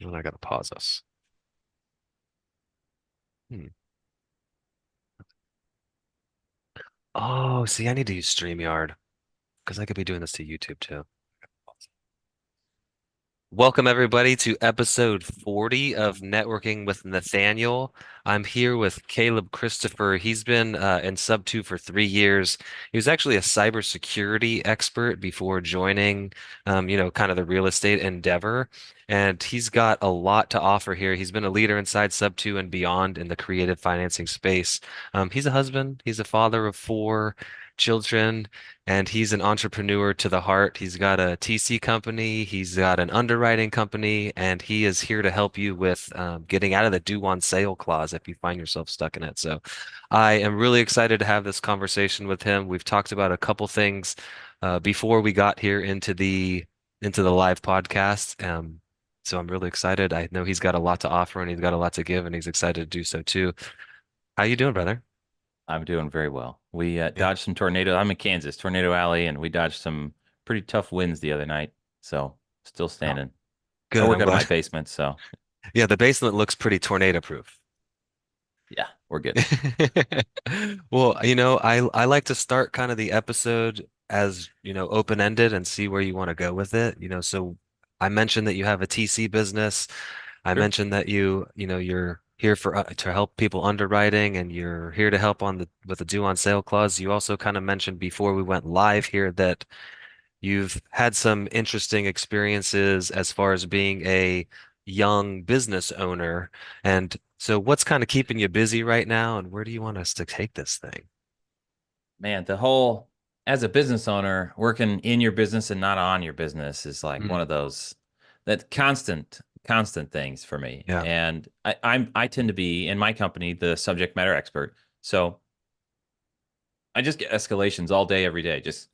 And I gotta pause us. Hmm. Oh, see, I need to use StreamYard because I could be doing this to YouTube too. Welcome, everybody, to episode 40 of Networking with Nathaniel. I'm here with Caleb Christopher. He's been in Sub 2 for 3 years. He was actually a cybersecurity expert before joining, kind of the real estate endeavor. And he's got a lot to offer here. He's been a leader inside Sub 2 and beyond in the creative financing space. He's a husband, he's a father of four children, and he's an entrepreneur to the heart. He's got a TC company, he's got an underwriting company, and he is here to help you with getting out of the due on sale clause if you find yourself stuck in it. So I am really excited to have this conversation with him. We've talked about a couple things before we got here into the live podcast. So I'm really excited. I know he's got a lot to offer and he's got a lot to give, and he's excited to do so too. How you doing, brother? I'm doing very well. We Yeah. dodged some tornado. I'm in Kansas, Tornado Alley, and we dodged some pretty tough winds the other night. So still Oh, standing. I good. work I'm out of my glad. basement, so Yeah, the basement looks pretty tornado proof. yeah, we're good. Well, I like to start kind of the episode as, open-ended and see where you want to go with it. So I mentioned that you have a TC business. I Sure. mentioned that you're here for to help people underwriting and you're here to help on the with the due on sale clause. You also kind of mentioned before we went live here that you've had some interesting experiences as far as being a young business owner. And so what's kind of keeping you busy right now, and where do you want us to take this thing? Man, the whole as a business owner, working in your business and not on your business is like one Mm, of those that constant things for me. yeah. And I tend to be in my company the subject matter expert. So I just get escalations all day, every day. Just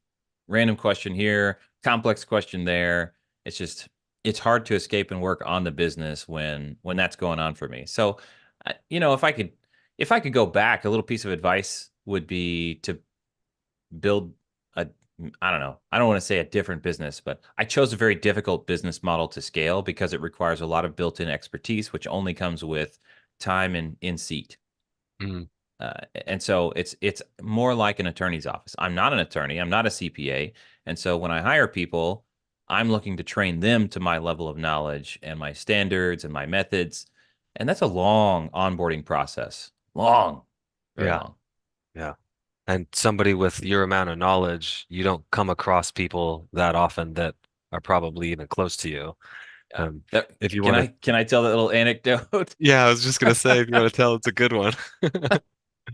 random question here, complex question there. It's just it's hard to escape and work on the business when that's going on for me. So, if I could go back, a little piece of advice would be to build a I don't know. I don't want to say a different business, but I chose a very difficult business model to scale because it requires a lot of built-in expertise, which only comes with time and in seat. Mm, And so it's more like an attorney's office. I'm not an attorney. I'm not a CPA. And so when I hire people, I'm looking to train them to my level of knowledge and my standards and my methods. And that's a long onboarding process. Long, very yeah. long. Yeah. And somebody with your amount of knowledge, you don't come across people that often that are probably even close to you. Yeah. Um, if you Can want I to, can I tell that little anecdote? yeah, I was just gonna say, if you want to tell, it's a good one.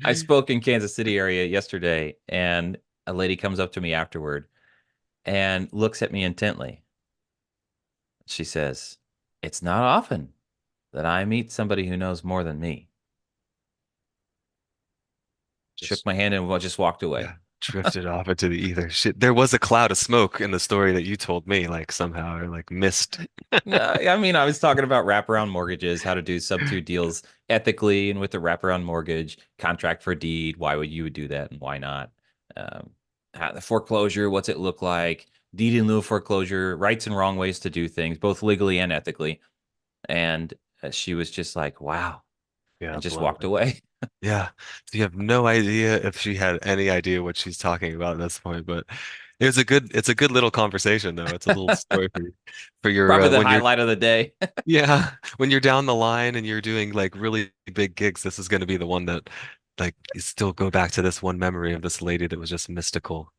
I spoke in Kansas City area yesterday, and a lady comes up to me afterward and looks at me intently. She says, "It's not often that I meet somebody who knows more than me." Shook Just my hand and just walked yeah, away. drifted off into the ether. Shit, there was a cloud of smoke in the story that you told me, like somehow, or like mist. No, I mean, I was talking about wraparound mortgages, how to do sub two deals ethically and with the wraparound mortgage, contract for deed, why would you would do that and why not? Um, the foreclosure, what's it look like? Deed in lieu of foreclosure, rights and wrong ways to do things, both legally and ethically. And she was just like, wow, Yeah, and just blown walked away. away. Yeah. So you have no idea if she had any idea what she's talking about at this point, but it's a good little conversation though. It's a little story for your Probably the when you're highlight of the day. yeah, when you're down the line and you're doing like really big gigs, this is going to be the one that like you still go back to this one memory of this lady that was just mystical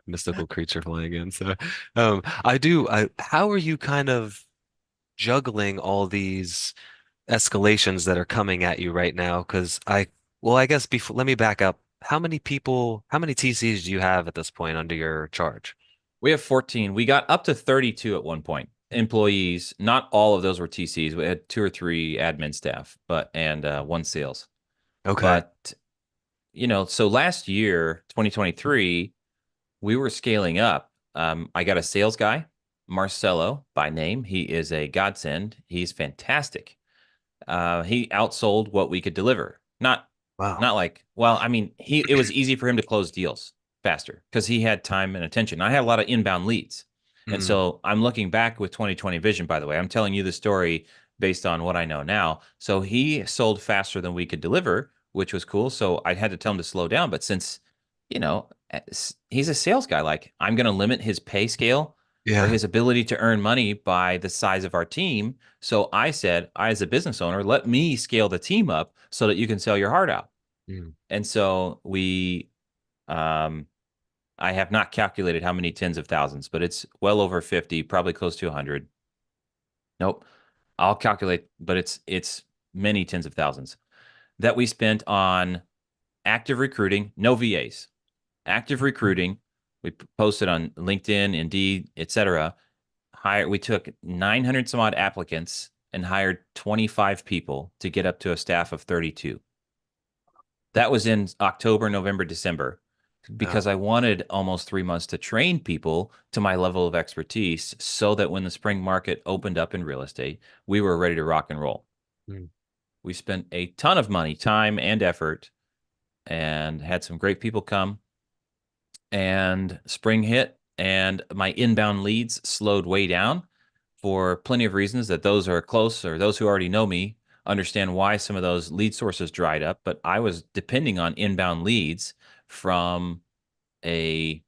creature flying in. So how are you kind of juggling all these escalations that are coming at you right now? Because well, I guess before, let me back up. How many TCs do you have at this point under your charge? We have 14. We got up to 32 at one point. Employees, not all of those were TCs. We had two or three admin staff, but and one sales. Okay. But so last year, 2023, we were scaling up. I got a sales guy, Marcelo by name. He is a godsend. He's fantastic. He outsold what we could deliver. Wow. Not like, well, I mean, he it was easy for him to close deals faster because he had time and attention. I had a lot of inbound leads. And Mm, so I'm looking back with 2020 vision, by the way. I'm telling you the story based on what I know now. So he sold faster than we could deliver, which was cool. So I had to tell him to slow down. But since, he's a sales guy, like I'm going to limit his pay scale or Yeah. his ability to earn money by the size of our team. So I said, I, as a business owner, let me scale the team up so that you can sell your heart out. Mm. And so um, I have not calculated how many tens of thousands, but it's well over 50, probably close to 100. Nope. I'll calculate, but it's many tens of thousands that we spent on active recruiting, no VAs, active recruiting. We posted on LinkedIn, Indeed, etc. We took 900 some odd applicants and hired 25 people to get up to a staff of 32. That was in October, November, December, Yeah. because I wanted almost 3 months to train people to my level of expertise so that when the spring market opened up in real estate, we were ready to rock and roll. Mm. We spent a ton of money, time, and effort, and had some great people come. And spring hit, and my inbound leads slowed way down for plenty of reasons that those are close or those who already know me understand why some of those lead sources dried up. But I was depending on inbound leads from a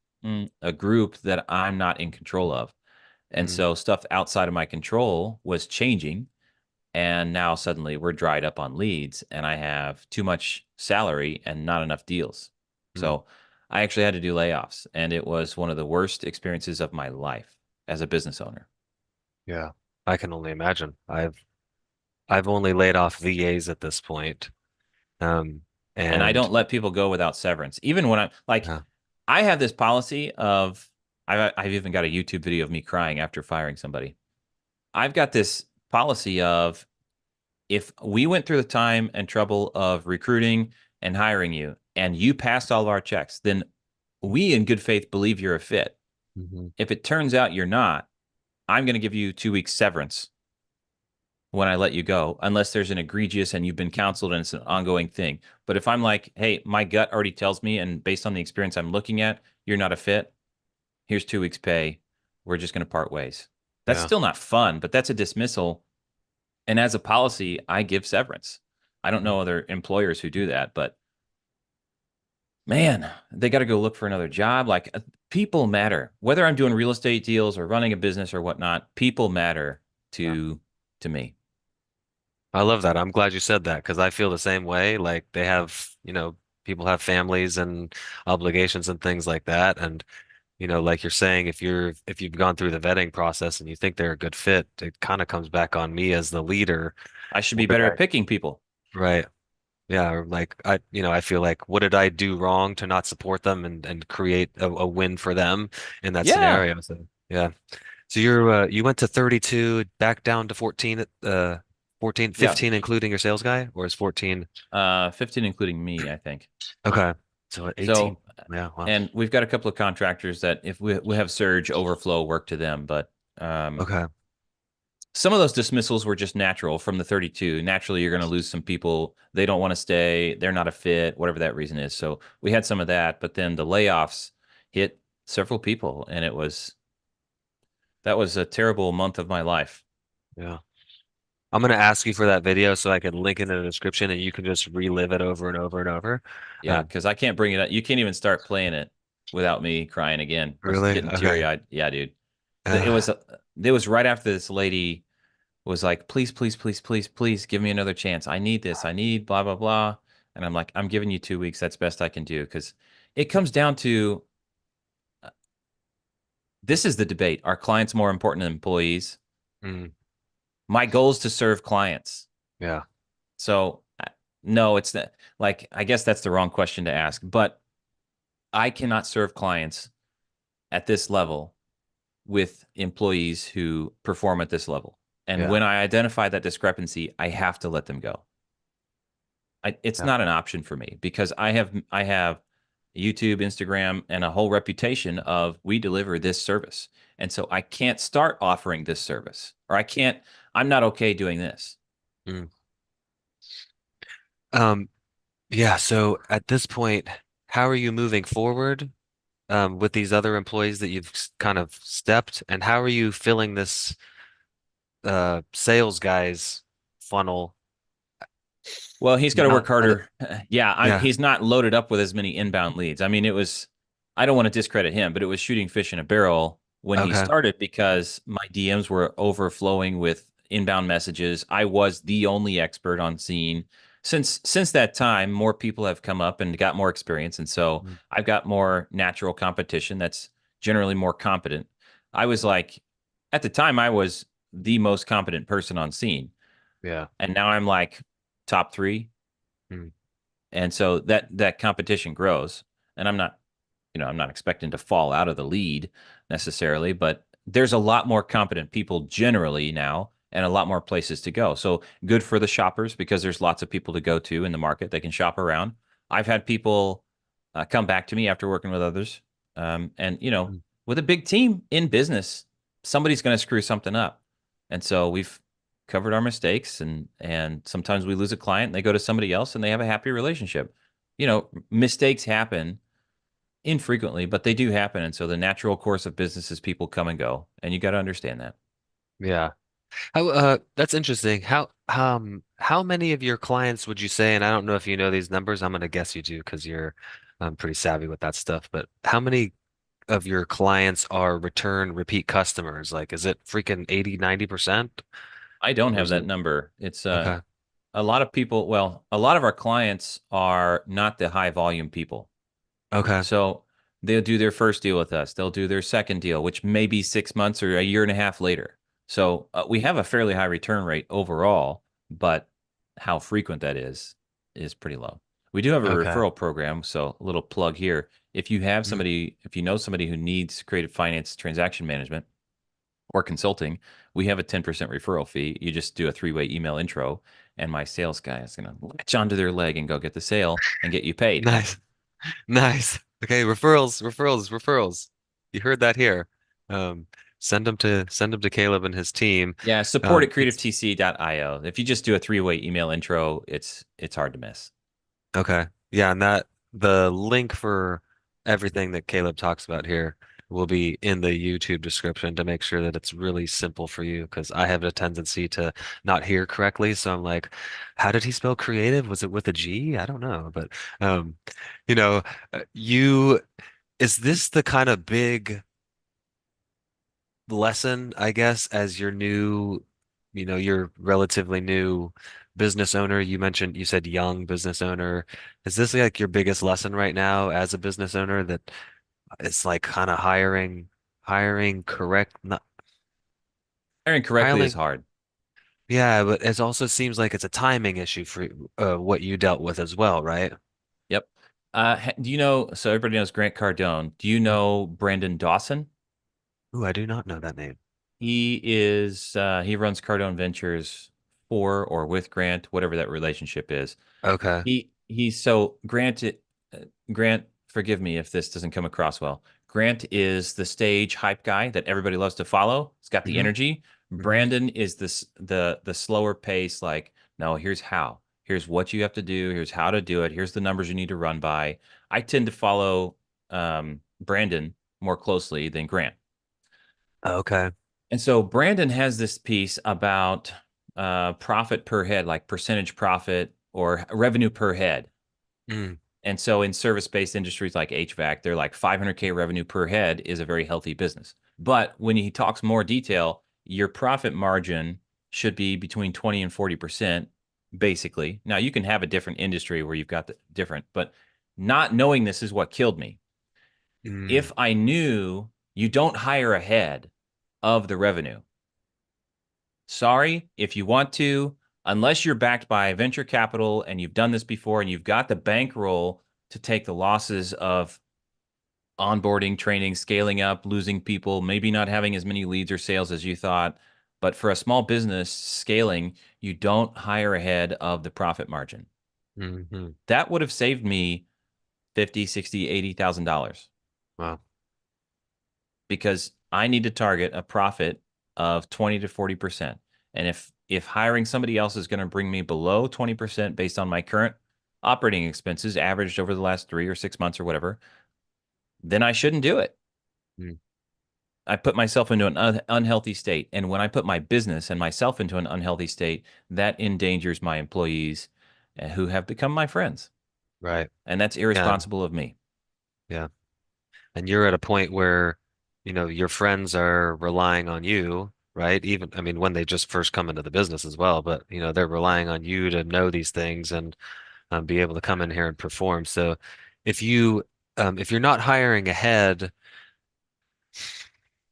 a group that I'm not in control of. And Mm. so stuff outside of my control was changing. And now suddenly we're dried up on leads and I have too much salary and not enough deals. Mm. So I actually had to do layoffs. And it was one of the worst experiences of my life as a business owner. Yeah. I can only imagine. I've only laid off VAs at this point. Um, And I and don't let people go without severance. Even when I'm like, yeah. I have this policy of, I've even got a YouTube video of me crying after firing somebody. I've got this policy of, if we went through the time and trouble of recruiting and hiring you and you passed all of our checks, then we in good faith believe you're a fit. Mhm. If it turns out you're not, I'm going to give you 2 weeks severance when I let you go, unless there's an egregious and you've been counseled and it's an ongoing thing. But if I'm like, hey, my gut already tells me, and based on the experience I'm looking at, you're not a fit, here's 2 weeks pay. We're just going to part ways. That's Yeah. still not fun, but that's a dismissal. And as a policy, I give severance. I don't Mm. know other employers who do that, but man, they got to go look for another job. Like, people matter. Whether I'm doing real estate deals or running a business or whatnot, people matter Yeah. to me. I love that. I'm glad you said that because I feel the same way. Like they have, people have families and obligations and things like that. And, like you're saying, if you've gone through the vetting process and you think they're a good fit, it kind of comes back on me as the leader. I should be What did better at I, picking people. right. Yeah. Or like I feel like what did I do wrong to not support them and create a win for them in that Yeah, scenario? So yeah. So you went to 32, back down to 14, 14, yeah. 15, including your sales guy, or is 14? 15 including me, I think. Okay. So at 18. So, Yeah, wow. and we've got a couple of contractors that if we have surge overflow work to them, but Okay. some of those dismissals were just natural from the 32. Naturally, you're going to lose some people. They don't want to stay. They're not a fit, whatever that reason is. So we had some of that, but then the layoffs hit several people, and that was a terrible month of my life. Yeah. I'm gonna ask you for that video so I can link it in the description and you can just relive it over and over and over. Yeah, Uh, because I can't bring it up. You can't even start playing it without me crying again or really? getting Okay. teary-eyed. Yeah, dude. It Uh, was it was right after this lady was like, please, please, please, please, please give me another chance. I need this. I need blah, blah, blah. And I'm like, I'm giving you 2 weeks. That's best I can do. Because it comes down to this is the debate. Are clients more important than employees? mm, My goal is to serve clients. yeah. So, no, it's not like, I guess that's the wrong question to ask, but I cannot serve clients at this level with employees who perform at this level. And Yeah. when I identify that discrepancy, I have to let them go. It's Yeah. not an option for me because I have YouTube, Instagram, and a whole reputation of we deliver this service. And so I can't start offering this service or I'm not okay doing this. Mm. Um, yeah, so at this point, how are you moving forward with these other employees that you've kind of stepped, and how are you filling this? sales guy's funnel. Well, he's got to work Not harder. Yeah, yeah. he's not loaded up with as many inbound leads. I mean, I don't want to discredit him, but it was shooting fish in a barrel when he Okay. started because my DMs were overflowing with inbound messages. I was the only expert on scene. Since that time, more people have come up and got more experience, and so Mm. I've got more natural competition that's generally more competent. I was like, at the time, I was the most competent person on scene, Yeah. and now I'm like top three, Mm. and so that competition grows. And I'm not expecting to fall out of the lead necessarily, but there's a lot more competent people generally now and a lot more places to go. So good for the shoppers because there's lots of people to go to in the market. They can shop around. I've had people come back to me after working with others. And, Mm. with a big team in business, somebody's going to screw something up. And so we've covered our mistakes, and sometimes we lose a client and they go to somebody else and they have a happy relationship. Mistakes happen infrequently, but they do happen. And so the natural course of business is people come and go, and you got to understand that. Yeah. That's interesting. How many of your clients would you say, and I don't know if you know these numbers, I'm gonna guess you do because you're pretty savvy with that stuff, but how many of your clients are return repeat customers? Like, is it freaking 80, 90%? I don't Or have is that it number. It's okay? a lot of people, well, a lot of our clients are not the high volume people. Okay. So they'll do their first deal with us. They'll do their second deal, which may be 6 months or a year and a half later. So we have a fairly high return rate overall, but how frequent that is pretty low. We do have a Okay. referral program, so a little plug here. Mm. If you know somebody who needs creative finance transaction management or consulting, we have a 10% referral fee. You just do a three-way email intro, and my sales guy is going to latch onto their leg and go get the sale and get you paid. Nice. Nice. Okay, referrals, referrals, referrals. You heard that here. Um, send them to Caleb and his team. Yeah, support at It's creativetc.io. If you just do a three-way email intro, it's hard to miss. okay. Yeah, and that the link for everything that Caleb talks about here will be in the YouTube description to make sure that it's really simple for you because I have a tendency to not hear correctly. So I'm like, how did he spell creative? Was it with a G? I don't know. But um, you know, you is this the kind of big lesson, I guess, as your new, your relatively new business owner? You said young business owner. Is this like your biggest lesson right now as a business owner that it's like kind of hiring correct, not Hiring correctly is hiring? hard. Yeah, but it also seems like it's a timing issue for what you dealt with as well, right? Yep. Do you know, so everybody knows Grant Cardone. Do you know Brandon Dawson? Ooh, I do not know that name. He runs Cardone Ventures for or with Grant, whatever that relationship is. Okay. He's so Grant, forgive me if this doesn't come across well. Grant is the stage hype guy that everybody loves to follow. He's got the Hmm. energy. Hmm. Brandon is the slower pace, like, no, here's how. Here's what you have to do. Here's how to do it. Here's the numbers you need to run by. I tend to follow Brandon more closely than Grant. Okay. And so Brandon has this piece about profit per head, like percentage profit or revenue per head. Mm. And so in service-based industries like HVAC, they're like 500K revenue per head is a very healthy business. But when he talks more detail, your profit margin should be between 20 and 40%, basically. Now you can have a different industry where you've got the different, but not knowing this is what killed me. Mm. If I knew you don't hire ahead of the revenue, sorry, if you want to, unless you're backed by venture capital and you've done this before and you've got the bankroll to take the losses of onboarding, training, scaling up, losing people, maybe not having as many leads or sales as you thought. But for a small business scaling, you don't hire ahead of the profit margin. Hmm. That would have saved me 50, 60, $80,000 Wow. because I need to target a profit of 20 to 40%. And if hiring somebody else is going to bring me below 20% based on my current operating expenses averaged over the last 3 or 6 months or whatever, then I shouldn't do it. I put myself into an unhealthy state. And when I put my business and myself into an unhealthy state, that endangers my employees who have become my friends. Right. And that's Yeah. irresponsible of me. Yeah. And you're at a point where, your friends are relying on you, right? Even, I mean, when they just first come into the business as well, but they're relying on you to know these things and be able to come in here and perform. So if you if you're not hiring ahead,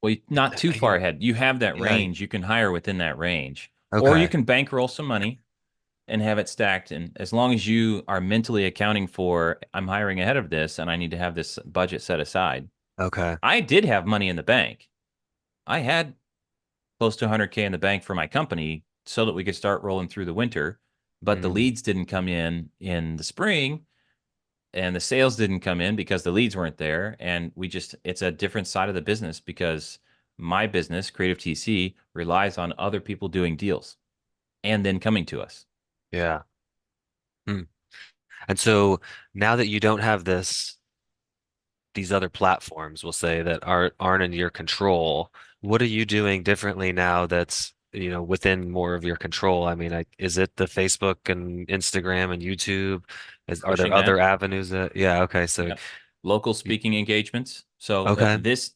Well, not too you far know, ahead. You have that yeah, range. You can hire within that range. Or you okay. can bankroll some money and have it stacked. And as long as you are mentally accounting for, I'm hiring ahead of this and I need to have this budget set aside. Okay. I did have money in the bank. I had close to 100K in the bank for my company so that we could start rolling through the winter. But the Mm, leads didn't come in the spring and the sales didn't come in because the leads weren't there. And it's a different side of the business because my business, Creative TC, relies on other people doing deals and then coming to us. yeah. Hmm. And so now that you don't have these other platforms, we'll say, that aren't in your control, what are you doing differently now that's, within more of your control? I mean, is it the Facebook and Instagram and YouTube? Are there Pushing other that. avenues that, yeah, okay. So, Yeah. Local y- speaking engagements. So okay. this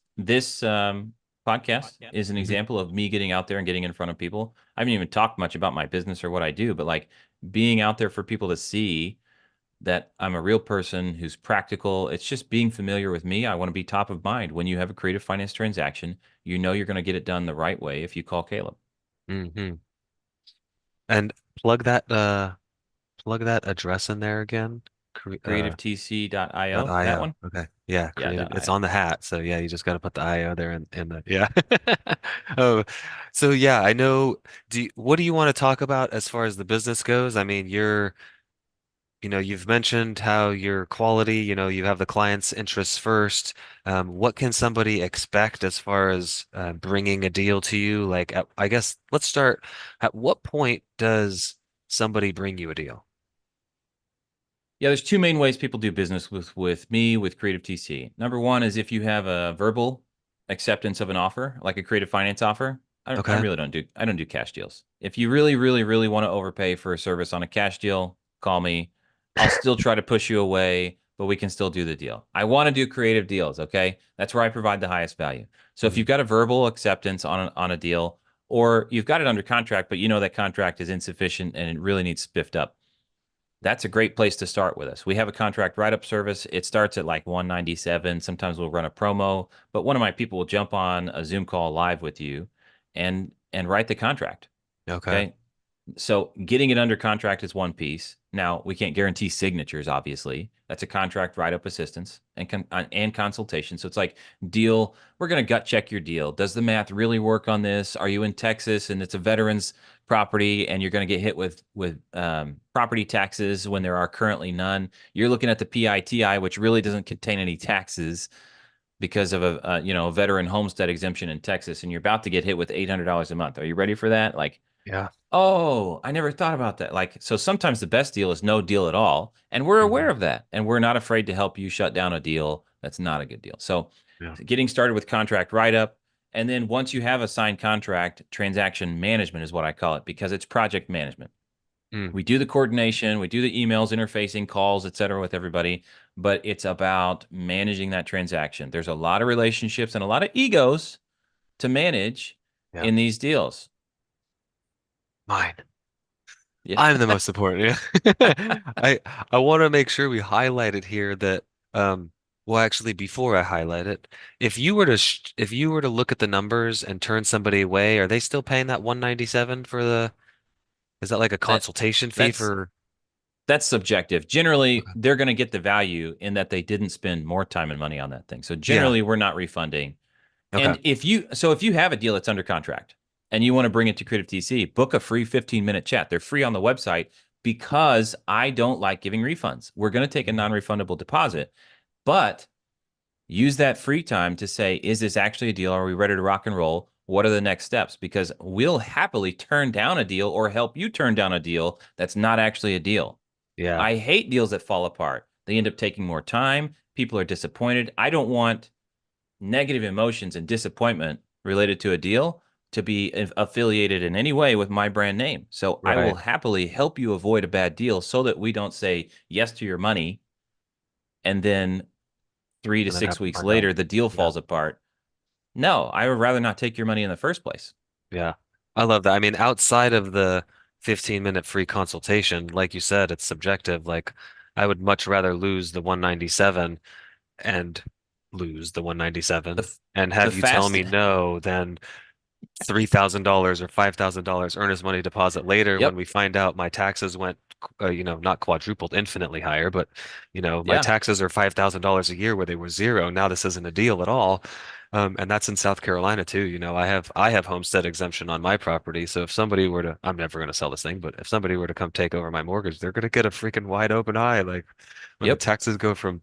podcast is an Hmm. example of me getting out there and getting in front of people. I haven't even talked much about my business or what I do, but like being out there for people to see that I'm a real person who's practical. It's just being familiar with me. I want to be top of mind when you have a creative finance transaction. You know you're going to get it done the right way if you call Caleb. Hmm. And plug that address in there again. CreativeTC.io, that .io. one? Okay. Yeah, Yeah, creative. It's .io. on the hat. So yeah, you just got to put the IO there in the yeah. Oh, so yeah, I know. What do you want to talk about as far as the business goes? I mean, you've mentioned how your quality, you have the client's interests first. What can somebody expect as far as bringing a deal to you? Like, I guess let's start. At what point does somebody bring you a deal? Yeah, there's two main ways people do business with me with Creative TC. Number one is if you have a verbal acceptance of an offer, like a creative finance offer. I Okay. really don't do cash deals. If you really, really, really want to overpay for a service on a cash deal, call me. I'll still try to push you away, but we can still do the deal. I want to do creative deals, okay? That's where I provide the highest value. So if Hmm. you've got a verbal acceptance on a deal, or you've got it under contract, but you know that contract is insufficient and it really needs spiffed up, that's a great place to start with us. We have a contract write-up service. It starts at like 197. Sometimes we'll run a promo, but one of my people will jump on a Zoom call live with you and write the contract. Okay. Okay? So getting it under contract is one piece. Now, we can't guarantee signatures, obviously. That's a contract write-up assistance and consultation. So it's like deal, we're going to gut check your deal. Does the math really work on this? Are you in Texas and it's a veteran's property and you're going to get hit with property taxes when there are currently none? You're looking at the PITI, which really doesn't contain any taxes because of a veteran homestead exemption in Texas, and you're about to get hit with $800 a month. Are you ready for that? Like, Yeah. oh, I never thought about that. Like, so sometimes the best deal is no deal at all. And we're aware Hmm. of that. And we're not afraid to help you shut down a deal that's not a good deal. So Yeah. getting started with contract write up. And then once you have a signed contract, transaction management is what I call it because it's project management. Mm. We do the coordination, we do the emails, interfacing, calls, et cetera, with everybody, but it's about managing that transaction. There's a lot of relationships and a lot of egos to manage Yeah. in these deals. Mine. Yeah. I'm the most important. Yeah. I want to make sure we highlight it here that well, actually, before I highlight it, if you were to look at the numbers and turn somebody away, are they still paying that 197 for the, is that like a That consultation fee that's for? that's subjective. Generally, Okay. they're going to get the value in that they didn't spend more time and money on that thing. So Yeah. generally, we're not refunding. Okay. And if you have a deal that's under contract and you want to bring it to Creative TC, book a free 15-minute chat. They're free on the website because I don't like giving refunds. We're going to take a Mhm. non-refundable deposit, but use that free time to say, is this actually a deal? Are we ready to rock and roll? What are the next steps? Because we'll happily turn down a deal or help you turn down a deal that's not actually a deal. Yeah. I hate deals that fall apart. They end up taking more time. People are disappointed. I don't want negative emotions and disappointment related to a deal to be affiliated in any way with my brand name. So I will Right. happily help you avoid a bad deal so that we don't say yes to your money and then three to And then have six to weeks find out. later the deal Yeah. falls apart. No, I would rather not take your money in the first place. Yeah. I love that. I mean, outside of the 15-minute free consultation, like you said, it's subjective. Like, I would much rather lose the 197 and lose the 197 The and the have you tell fast me no than $3,000 or $5,000 earnest money deposit later when Yep. we find out my taxes went, not quadrupled, infinitely higher, but, my Yeah. taxes are $5,000 a year where they were zero. Now this isn't a deal at all. And that's in South Carolina too. I have homestead exemption on my property. So if somebody were to, I'm never going to sell this thing, but if somebody were to come take over my mortgage, they're going to get a freaking wide open eye. Like when the Yep. taxes go from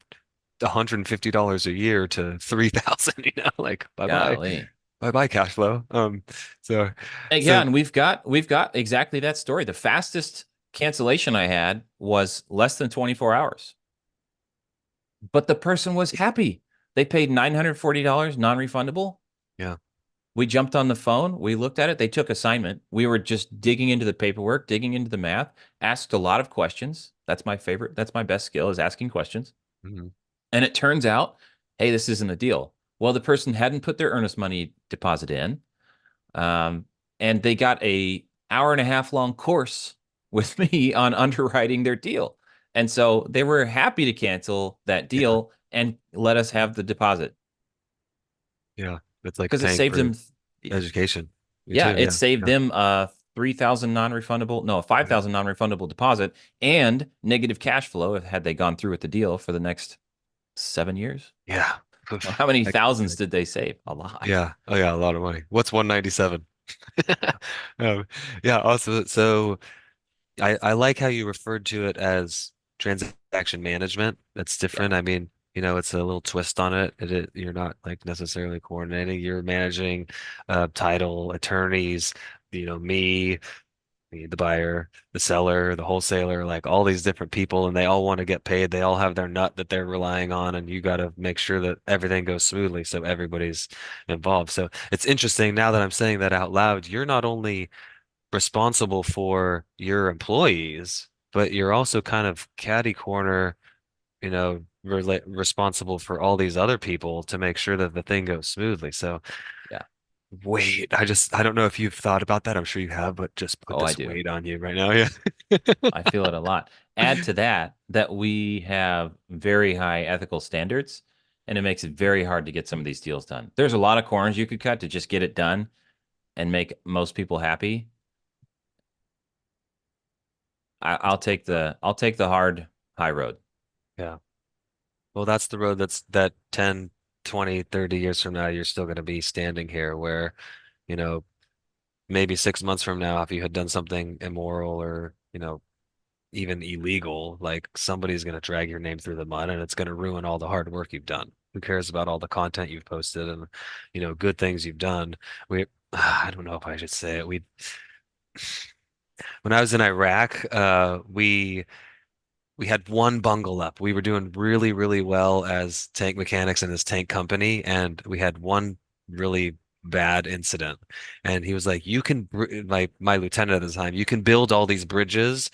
$150 a year to 3,000, like bye bye. Golly. Bye bye cash flow. So Yeah, so and we've got exactly that story. The fastest cancellation I had was less than 24 hours. But the person was happy. They paid $940 non-refundable. yeah. We jumped on the phone. We looked at it. They took assignment. We were just digging into the paperwork, digging into the math, asked a lot of questions. That's my favorite. That's my best skill is asking questions. Mhm. And it turns out, hey, this isn't a deal. Well, the person hadn't put their earnest money deposit in. Um, and they got a hour and a half long course with me on underwriting their deal. And so they were happy to cancel that Yeah. deal and let us have the deposit Yeah. It's like because it paying saved for them. education. Me Yeah, too. it Yeah. saved Yeah. them 3,000 non-refundable, no, Yeah. 5,000 non-refundable deposit and negative cash flow had they gone through with the deal for the next 7 years. Yeah. Well, Oof. how many I can't thousands imagine. did they save? A lot. Yeah. Oh yeah, a lot of money. What's 197? Yeah. Um, yeah, also so I like how you referred to it as transaction management. That's different. Yeah. I mean, it's a little twist on it. You're not like necessarily coordinating. You're managing title, attorneys, me, the buyer, the seller, the wholesaler, like all these different people, and they all want to get paid. They all have their nut that they're relying on, and you got to make sure that everything goes smoothly so everybody's involved. So it's interesting now that I'm saying that out loud. You're not only responsible for your employees, but you're also kind of catty corner, responsible for all these other people to make sure that the thing goes smoothly. So Yeah. wait, I don't know if you've thought about that. I'm sure you have, but just put Oh, I this do. weight on you right now. Yeah. I feel it a lot. Add to that we have very high ethical standards, and it makes it very hard to get some of these deals done. There's a lot of corners you could cut to just get it done and make most people happy. I'll take the hard high road. Yeah. Well, that's the road that 10, 20, 30 years from now, you're still going to be standing here where, you know, maybe 6 months from now, if you had done something immoral or, even illegal, like somebody's going to drag your name through the mud and it's going to ruin all the hard work you've done. Who cares about all the content you've posted and, good things you've done? We, I don't know if I should say it. When I was in Iraq, we had one bungle up. We were doing really, really well as tank mechanics in this tank company, and we had one really bad incident. And he was like, "You can, my lieutenant at the time, you can build all these bridges,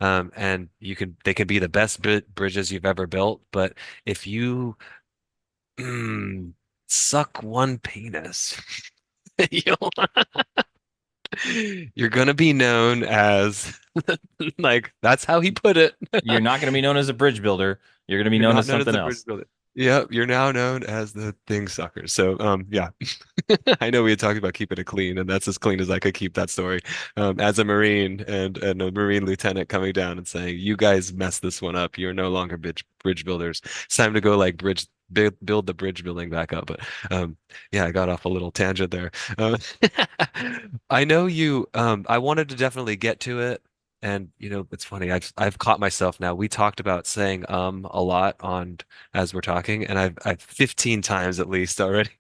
and they can be the best bridges you've ever built, but if you mm, suck one penis, you'll, you're gonna be known as like that's how he put it." You're not going to be known as a bridge builder. You're going to be You're known not as known as something the bridge else. builder. Yep, you're now known as the thing sucker. So, yeah, I know we had talked about keeping it clean, and that's as clean as I could keep that story. As a Marine and a Marine lieutenant coming down and saying, "You guys messed this one up. You're no longer bridge builders. It's time to go like build the bridge building back up." But yeah, I got off a little tangent there. Um, I know you. I wanted to definitely get to it. And it's funny. I've caught myself now. We talked about saying a lot on as we're talking, and I've 15 times at least already.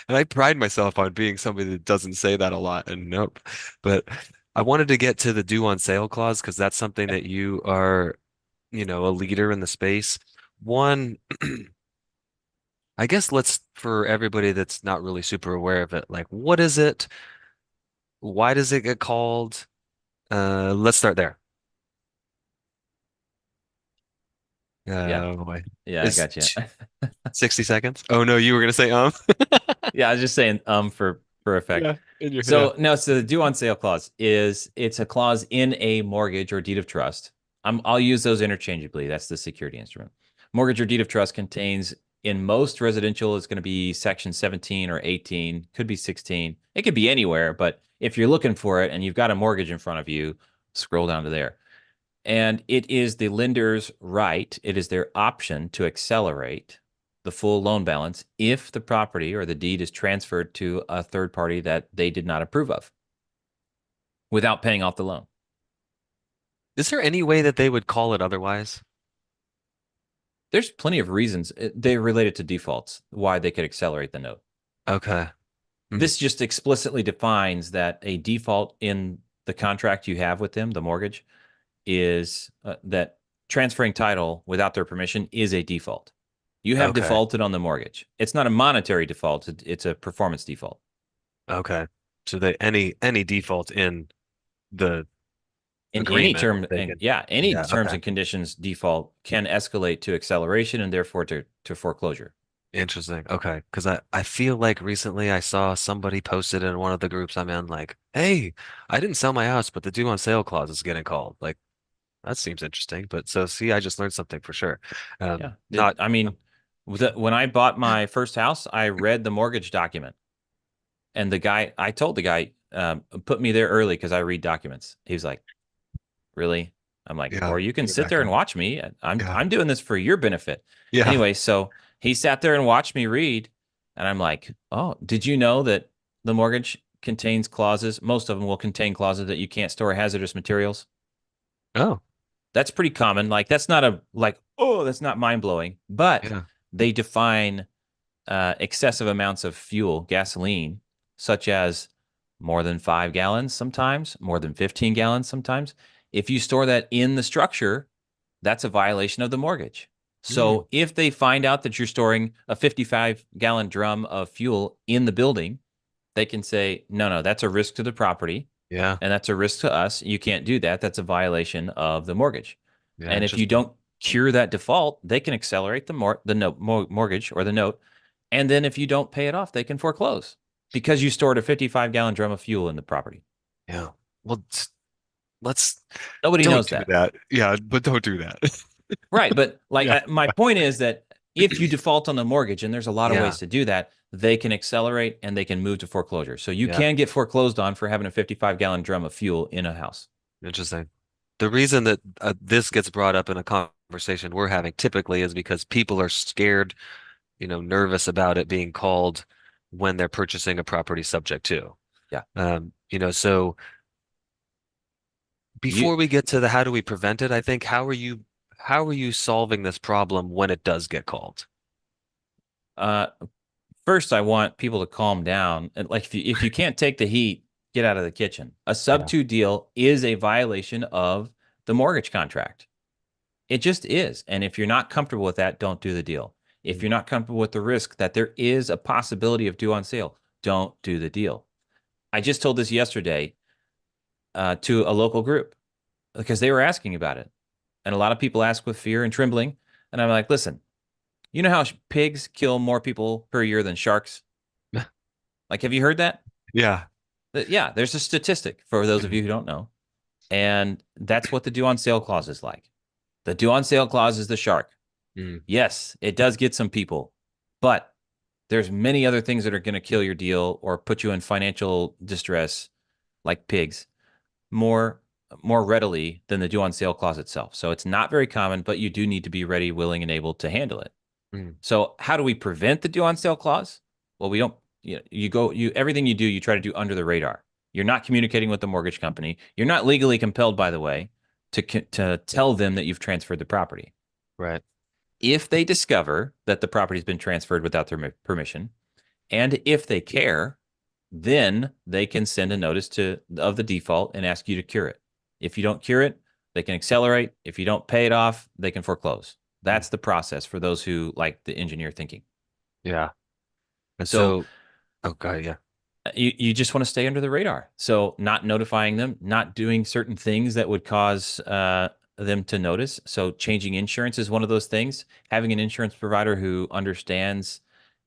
And I pride myself on being somebody that doesn't say that a lot. And nope. But I wanted to get to the due on sale clause because that's something that you are, a leader in the space. One, I guess let's, for everybody that's not really super aware of it, like what is it? Why does it get called? Let's start there. Yeah. Boy. Yeah, I It's got you. 60 seconds. Oh no, you were gonna say Yeah, I was just saying for effect. Yeah, in your yeah. So no, so the due on sale clause is it's a clause in a mortgage or deed of trust. I'll use those interchangeably. That's the security instrument. Mortgage or deed of trust contains in most residential is going to be section 17 or 18, could be 16. It could be anywhere, but if you're looking for it and you've got a mortgage in front of you, scroll down to there. And it is the lender's right, it is their option to accelerate the full loan balance if the property or the deed is transferred to a third party that they did not approve of without paying off the loan. Is there any way that they would call it otherwise? There's plenty of reasons they relate it to defaults, why they could accelerate the note. Okay. Hmm. This just explicitly defines that a default in the contract you have with them, the mortgage, is that transferring title without their permission is a default. You have Okay. defaulted on the mortgage. It's not a monetary default, it's a performance default. Okay. So that any default in the In any agreement, term, they and can. yeah, any Yeah. terms Okay. and conditions default can escalate to acceleration and therefore to foreclosure. Interesting. Okay. Because I feel like recently I saw somebody posted in one of the groups I'm in, like, hey, I didn't sell my house, but the due on sale clause is getting called. Like, that seems interesting. But so see, I just learned something for sure. Yeah. Not, I mean, when I bought my first house, I read the mortgage document. And I told the guy, put me there early because I read documents. He was like, really? I'm like, yeah, or you can get sit back there and up. watch me. Yeah. I'm doing this for your benefit. Yeah. Anyway, so he sat there and watched me read, and I'm like, oh, did you know that the mortgage contains clauses? Most of them will contain clauses that you can't store hazardous materials. Oh, That's pretty common. Like that's not a like, oh, that's not mind blowing, but yeah. they define excessive amounts of fuel, gasoline, such as more than 5 gallons sometimes, more than 15 gallons sometimes. If you store that in the structure, that's a violation of the mortgage. Mm, So if they find out that you're storing a 55-gallon drum of fuel in the building, they can say, no, no, that's a risk to the property yeah. and that's a risk to us. You can't do that. That's a violation of the mortgage. Yeah. And if you Interesting. don't cure that default, they can accelerate the note mortgage or the note. And then if you don't pay it off, they can foreclose because you stored a 55-gallon drum of fuel in the property. Yeah. Well, let's Nobody don't knows do that. that. Yeah, but don't do that. Right. But like Yeah. my point is that if you default on the mortgage, and there's a lot of Yeah. ways to do that, they can accelerate and they can move to foreclosure. So you Yeah. can get foreclosed on for having a 55-gallon drum of fuel in a house. Interesting. The reason that this gets brought up in a conversation we're having typically is because people are scared, nervous about it being called when they're purchasing a property subject to. Yeah. So You before we get to the how do we prevent it, I think how are you solving this problem when it does get called? uh first I want people to calm down. And like if you can't take the heat, get out of the kitchen. A sub Yeah. two deal is a violation of the mortgage contract. It just is. And if you're not comfortable with that, don't do the deal. If Mm. you're not comfortable with the risk that there is a possibility of due on sale, don't do the deal. I just told this yesterday to a local group because they were asking about it. And a lot of people ask with fear and trembling. And I'm like, listen, you know how pigs kill more people per year than sharks? Like, have you heard that? Yeah. Yeah, there's a statistic for those of you who don't know. And that's what the due on sale clause is like. The due on sale clause is the shark. Mm. Yes, it does get some people, but there's many other things that are going to kill your deal or put you in financial distress, like pigs, more more readily than the due on sale clause itself. So it's not very common, but you do need to be ready, willing, and able to handle it. Mm. So how do we prevent the due on sale clause? Well, we don't. You everything you do, you try to do under the radar. You're not communicating with the mortgage company. You're not legally compelled, by the way, to tell them that you've transferred the property. Right. If they discover that the property's been transferred without their permission, and if they care, then they can send a notice of the default and ask you to cure it. If you don't cure it, they can accelerate. If you don't pay it off, they can foreclose. Mm. That's the process for those who like the engineer thinking. Yeah. And So so, okay, yeah. you just want to stay under the radar. So not notifying them, not doing certain things that would cause them to notice. So changing insurance is one of those things. Having an insurance provider who understands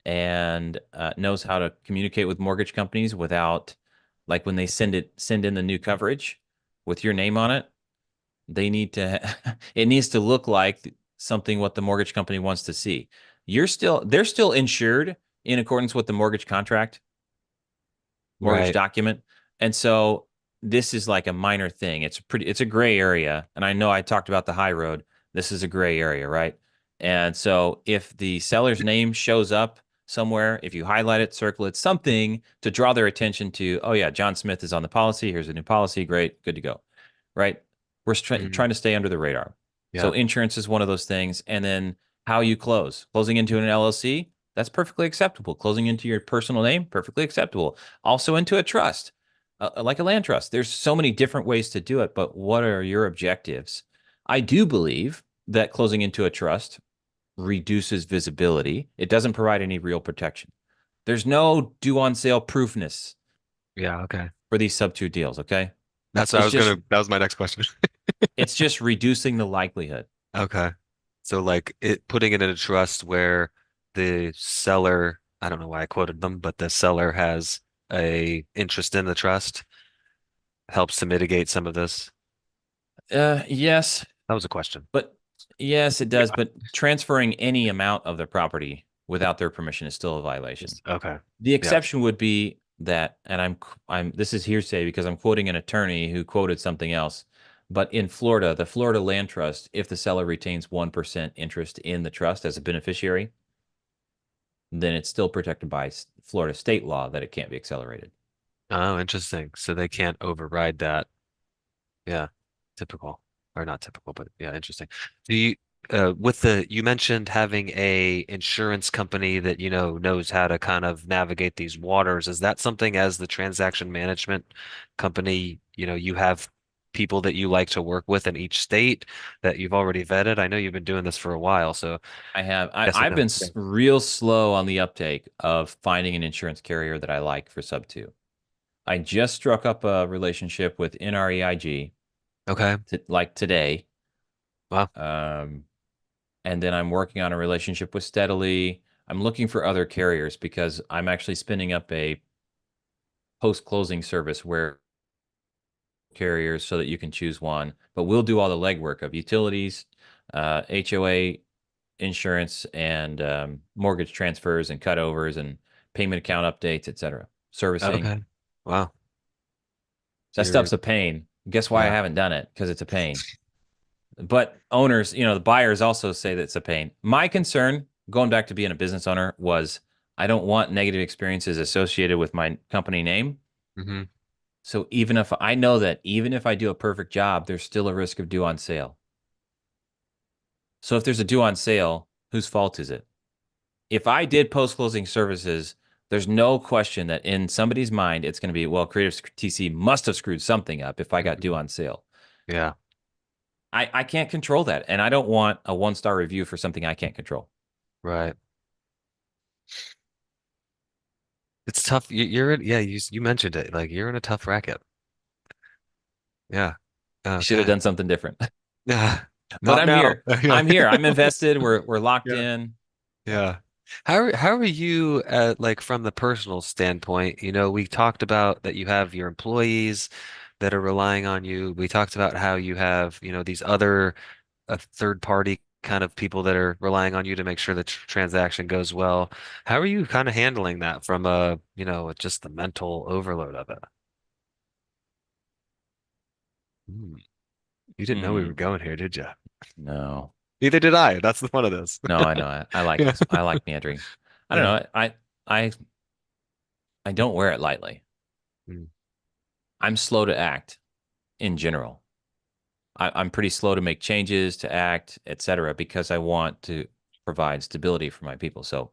and knows how to communicate with mortgage companies without, like when they send in the new coverage with your name on it, they need to it needs to look like something what the mortgage company wants to see. They're still insured in accordance with the mortgage contract, mortgage Right. document. And so this is like a minor thing. It's a gray area. And I know I talked about the high road. This is a gray area, right? And so if the seller's name shows up somewhere, if you highlight it, circle it, something to draw their attention to, oh yeah, John Smith is on the policy. Here's a new policy. Great, good to go. Right? Mm, Trying to stay under the radar. yeah. So insurance is one of those things. And then how you close. Closing into an LLC, that's perfectly acceptable. Closing into your personal name, perfectly acceptable. Also into a trust, like a land trust. There's so many different ways to do it, but what are your objectives? I do believe that closing into a trust reduces visibility. It doesn't provide any real protection. There's no due on sale proofness Yeah. Okay. for these sub two deals, okay? That's what I It's was just gonna, that was my next question. it's just reducing the likelihood. Okay. So like it putting it in a trust where the seller, I don't know why I quoted them, but the seller has a interest in the trust helps to mitigate some of this. Yes, That was a question. but yes, it does. Yeah. But transferring any amount of their property without their permission is still a violation. Okay. The Yeah. exception would be that, and I'm this is hearsay because I'm quoting an attorney who quoted something else. But in Florida, the Florida Land Trust, if the seller retains 1% interest in the trust as a beneficiary, then it's still protected by Florida state law that it can't be accelerated. Oh, interesting. So they can't override that. Yeah. Typical. Or not typical, but yeah, interesting. Do you with the you mentioned having a insurance company that knows how to kind of navigate these waters. Is that something as the transaction management company, you have people that you like to work with in each state that you've already vetted? I know you've been doing this for a while, so I have. guessing I've that. been Yeah. real slow on the uptake of finding an insurance carrier that I like for sub two. I just struck up a relationship with NREIG Okay. like today. Well, Um, and then I'm working on a relationship with Steadily. I'm looking for other carriers because I'm actually spinning up a post-closing service where carriers so that you can choose one, but we'll do all the legwork of utilities, HOA insurance, and mortgage transfers and cutovers and payment account updates, etc. Servicing. okay. Wow. So That you're stuff's a pain. Guess why I yeah. haven't done it? Because it's a pain. But owners, the buyers also say that it's a pain. My concern, going back to being a business owner, was I don't want negative experiences associated with my company name. Hmm. So even if I know that even if I do a perfect job, there's still a risk of due on sale. So if there's a due on sale, whose fault is it? If I did post-closing services, there's no question that in somebody's mind it's going to be, well, Creative TC must have screwed something up if I got due Hmm. on sale. Yeah. I can't control that. And I don't want a one-star review for something I can't control. Right. It's tough. You're in, yeah, you mentioned it. Like you're in a tough racket. Yeah. I should have Okay. done something different. Yeah. But Not I'm now. here. Yeah. I'm here. I'm invested. We're locked Yeah. in. Yeah. Yeah. How are you like from the personal standpoint? We talked about that you have your employees that are relying on you. We talked about how you have, these other third party kind of people that are relying on you to make sure the transaction goes well. How are you kind of handling that from just the mental overload of it? Hmm. You didn't know we were Hmm. going here, did you? No. Neither did I. That's the fun of this. No, I know. I like Yeah. this. I like meandering. I don't Yeah. know. I I don't wear it lightly. Mm. I'm slow to act in general. I'm pretty slow to make changes, to act, etc., because I want to provide stability for my people. So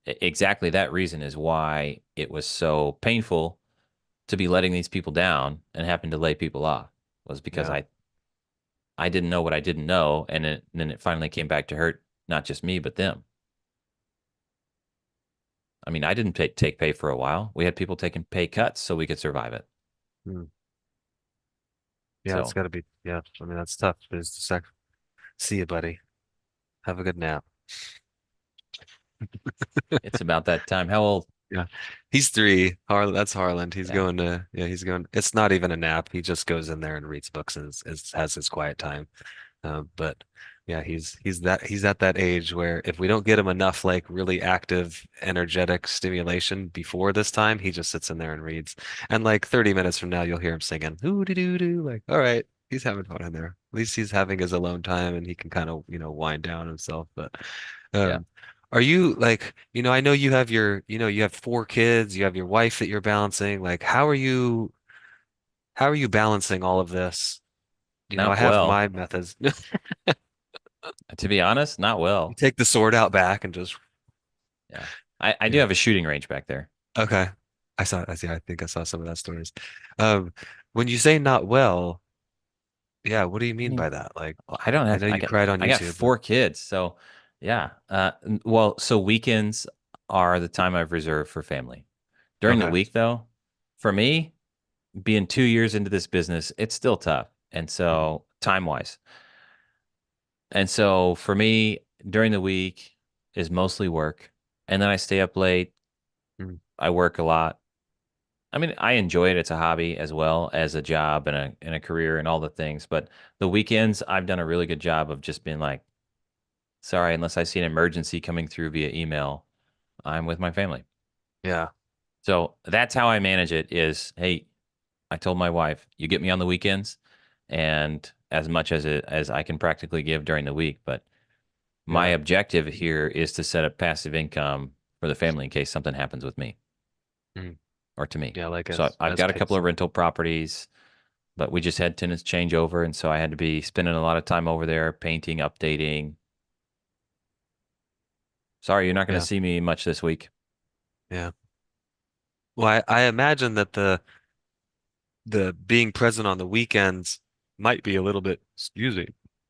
exactly that reason is why it was so painful to be letting these people down and having to lay people off was because Yeah. I didn't know what I didn't know, and then it finally came back to hurt not just me but them. I mean, I didn't take pay for a while. We had people taking pay cuts so we could survive it. Hmm. Yeah, it's So got to be. Yeah, I mean that's tough. There's the sec. See you, buddy. Have a good nap. it's about that time. How old? Yeah, he's three. That's Harland. He's Yeah. going to. Yeah, he's going. It's not even a nap. He just goes in there and reads books and has his quiet time. But yeah, he's at that age where if we don't get him enough like really active, energetic stimulation before this time, he just sits in there and reads. And like 30 minutes from now, you'll hear him singing, "Ooh doo doo doo." Like, all right, he's having fun in there. At least he's having his alone time and he can kind of, wind down himself. But Yeah. um, are you like, I know you have you have four kids, you have your wife that you're balancing. Like, how are you balancing all of this? I Not have well. my methods. To be honest, not You well. take the sword out back and just Yeah. I do yeah. have a shooting range back there. Okay. I see. I think I saw some of that stories. Um, when you say not well, yeah, what do you I mean mean, by that? Like, I don't I have know you cried on I got YouTube, but four kids, so yeah. Well, so weekends are the time I've reserved for family. During the okay. week, though, for me, being 2 years into this business, it's still tough. And Mm, so time wise. And so for me, during the week is mostly work. And then I stay up late. mm, I work a lot. I mean, I enjoy it. It's a hobby as well as a job and a career and all the things. But the weekends, I've done a really good job of just being like, sorry, unless I see an emergency coming through via email, I'm with my family. yeah, So that's how I manage it is, hey, I told my wife, you get me on the weekends and as much as I can practically give during the week, but my yeah, objective here is to set up passive income for the family in case something happens with me mm, or to me. yeah, like So I've as got a paid couple of sick. rental properties, but we just had tenants change over, and so I had to be spending a lot of time over there painting, updating. Sorry, you're not going to Yeah, see me much this week. yeah. Well, I imagine that the being present on the weekends might be a little bit, excuse me,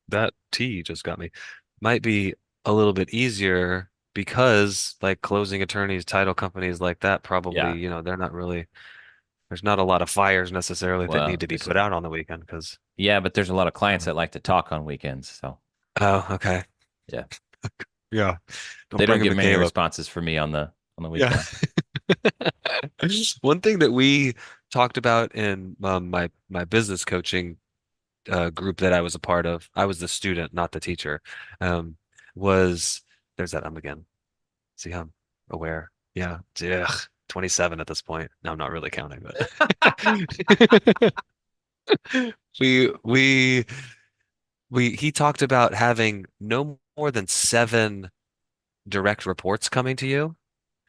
that tea just got me, might be a little bit easier because like closing attorneys, title companies like that probably, Yeah. they're not really, there's not a lot of fires necessarily that need Well, to be put out on the weekend because, yeah, but there's a lot of clients that like to talk on weekends, so oh, okay. yeah, Yeah. Don't they bring don't him get to many Caleb. responses from me on the Yeah. weekend. One thing that we talked about in my business coaching group that I was a part of, I was the student, not the teacher, um, was there's that again. See how I'm aware? Yeah. Ugh, 27 at this point. No, I'm not really counting, but we we he talked about having no more than seven direct reports coming to you.